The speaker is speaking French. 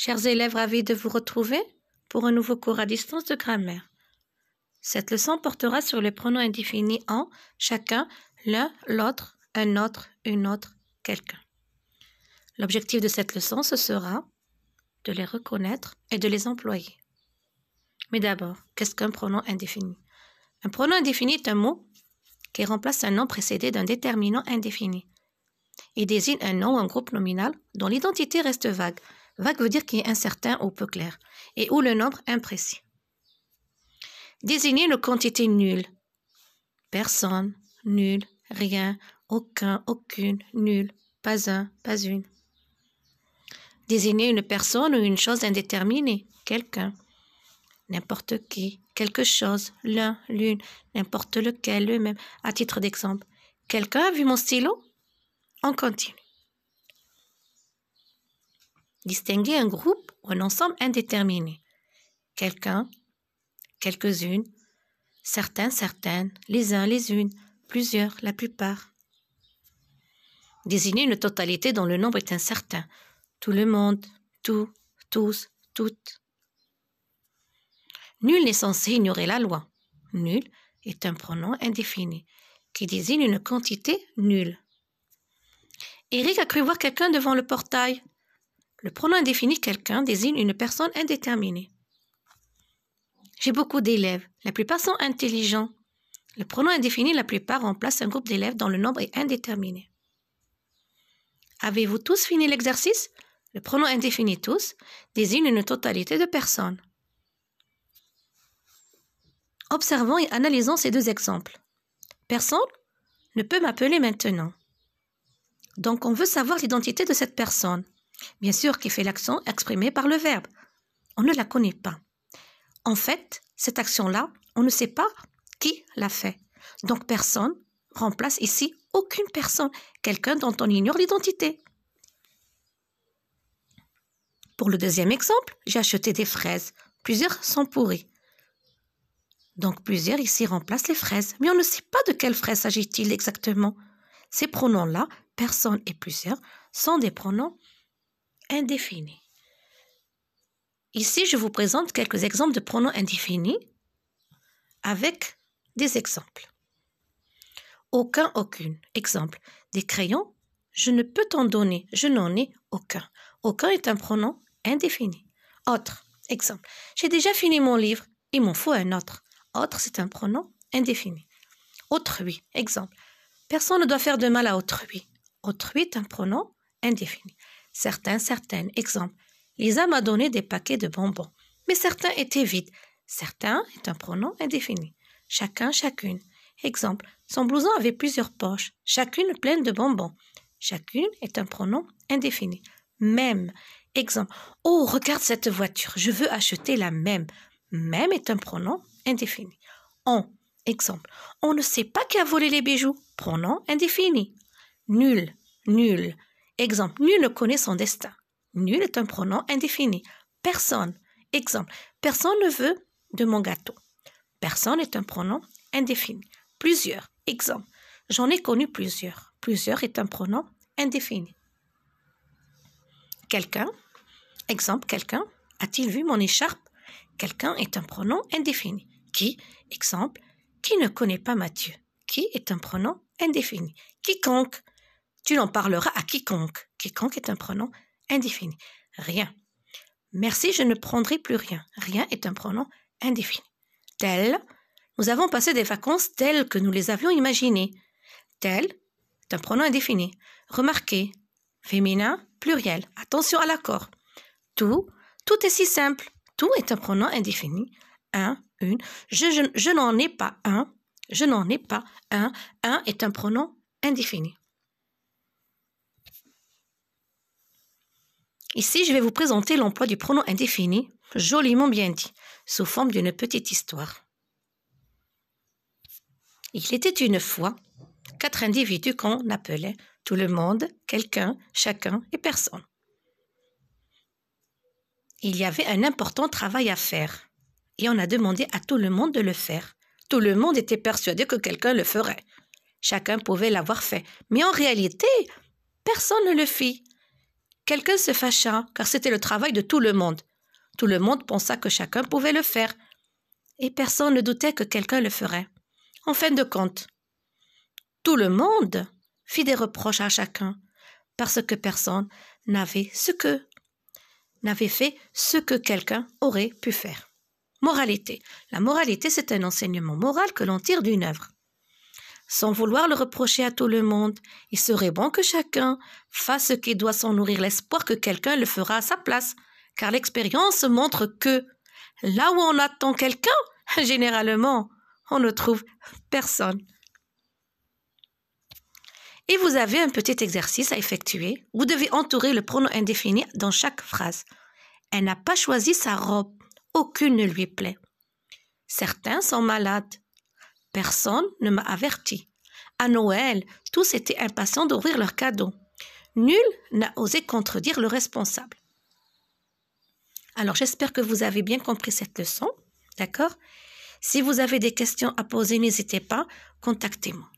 Chers élèves, ravis de vous retrouver pour un nouveau cours à distance de grammaire. Cette leçon portera sur les pronoms indéfinis en chacun, l'un, l'autre, un autre, une autre, quelqu'un. L'objectif de cette leçon, ce sera de les reconnaître et de les employer. Mais d'abord, qu'est-ce qu'un pronom indéfini? Un pronom indéfini est un mot qui remplace un nom précédé d'un déterminant indéfini. Il désigne un nom ou un groupe nominal dont l'identité reste vague. Vague veut dire qu'il est incertain ou peu clair, et où le nombre imprécis. Désigner une quantité nulle. Personne, nul, rien, aucun, aucune, nul, pas un, pas une. Désigner une personne ou une chose indéterminée. Quelqu'un, n'importe qui, quelque chose, l'un, l'une, n'importe lequel, le même. À titre d'exemple, quelqu'un a vu mon stylo? On continue. Distinguer un groupe ou un ensemble indéterminé. Quelqu'un, quelques-unes, certains, certaines, les uns, les unes, plusieurs, la plupart. Désigner une totalité dont le nombre est incertain. Tout le monde, tout, tous, toutes. Nul n'est censé ignorer la loi. Nul est un pronom indéfini qui désigne une quantité nulle. Eric a cru voir quelqu'un devant le portail. Le pronom indéfini quelqu'un désigne une personne indéterminée. J'ai beaucoup d'élèves. La plupart sont intelligents. Le pronom indéfini la plupart remplace un groupe d'élèves dont le nombre est indéterminé. Avez-vous tous fini l'exercice? Le pronom indéfini tous désigne une totalité de personnes. Observons et analysons ces deux exemples. Personne ne peut m'appeler maintenant. Donc, on veut savoir l'identité de cette personne. Bien sûr, qui fait l'action exprimée par le verbe. On ne la connaît pas. En fait, cette action-là, on ne sait pas qui l'a fait. Donc, personne remplace ici aucune personne, quelqu'un dont on ignore l'identité. Pour le deuxième exemple, j'ai acheté des fraises. Plusieurs sont pourries. Donc, plusieurs ici remplacent les fraises. Mais on ne sait pas de quelles fraises s'agit-il exactement. Ces pronoms-là, personne et plusieurs, sont des pronoms indéfinis. Ici, je vous présente quelques exemples de pronoms indéfinis avec des exemples. Aucun, aucune. Exemple. Des crayons, je ne peux t'en donner. Je n'en ai aucun. Aucun est un pronom indéfini. Autre. Exemple. J'ai déjà fini mon livre. Il m'en faut un autre. Autre, c'est un pronom indéfini. Autrui. Exemple. Personne ne doit faire de mal à autrui. Autrui est un pronom indéfini. Certains, certaines. Exemple. Lisa m'a donné des paquets de bonbons. Mais certains étaient vides. Certains est un pronom indéfini. Chacun, chacune. Exemple. Son blouson avait plusieurs poches, chacune pleine de bonbons. Chacune est un pronom indéfini. Même. Exemple. Oh, regarde cette voiture. Je veux acheter la même. Même est un pronom indéfini. On. Exemple. On ne sait pas qui a volé les bijoux. Pronom indéfini. Nul. Nul. Exemple. Nul ne connaît son destin. Nul est un pronom indéfini. Personne. Exemple. Personne ne veut de mon gâteau. Personne est un pronom indéfini. Plusieurs. Exemple. J'en ai connu plusieurs. Plusieurs est un pronom indéfini. Quelqu'un. Exemple. Quelqu'un a-t-il vu mon écharpe? Quelqu'un est un pronom indéfini. Qui? Exemple. Qui ne connaît pas Mathieu? Qui est un pronom indéfini. Quiconque. Tu en parleras à quiconque. Quiconque est un pronom indéfini. Rien. Merci, je ne prendrai plus rien. Rien est un pronom indéfini. Tel. Nous avons passé des vacances telles que nous les avions imaginées. Tel est un pronom indéfini. Remarquez. Féminin, pluriel. Attention à l'accord. Tout. Tout est si simple. Tout est un pronom indéfini. Un, une. Je n'en ai pas un. Je n'en ai pas un. Un est un pronom indéfini. Ici, je vais vous présenter l'emploi du pronom indéfini, joliment bien dit, sous forme d'une petite histoire. Il était une fois 4 individus qu'on appelait tout le monde, quelqu'un, chacun et personne. Il y avait un important travail à faire et on a demandé à tout le monde de le faire. Tout le monde était persuadé que quelqu'un le ferait. Chacun pouvait l'avoir fait, mais en réalité, personne ne le fit. Quelqu'un se fâcha, car c'était le travail de tout le monde. Tout le monde pensa que chacun pouvait le faire, et personne ne doutait que quelqu'un le ferait. En fin de compte, tout le monde fit des reproches à chacun, parce que personne n'avait fait ce que quelqu'un aurait pu faire. Moralité. La moralité, c'est un enseignement moral que l'on tire d'une œuvre. Sans vouloir le reprocher à tout le monde, il serait bon que chacun fasse ce qui doit sans nourrir l'espoir que quelqu'un le fera à sa place, car l'expérience montre que là où on attend quelqu'un, généralement, on ne trouve personne. Et vous avez un petit exercice à effectuer. Vous devez entourer le pronom indéfini dans chaque phrase. Elle n'a pas choisi sa robe. Aucune ne lui plaît. Certains sont malades. Personne ne m'a averti. À Noël, tous étaient impatients d'ouvrir leurs cadeaux. Nul n'a osé contredire le responsable. Alors, j'espère que vous avez bien compris cette leçon. D'accord? Si vous avez des questions à poser, n'hésitez pas, contactez-moi.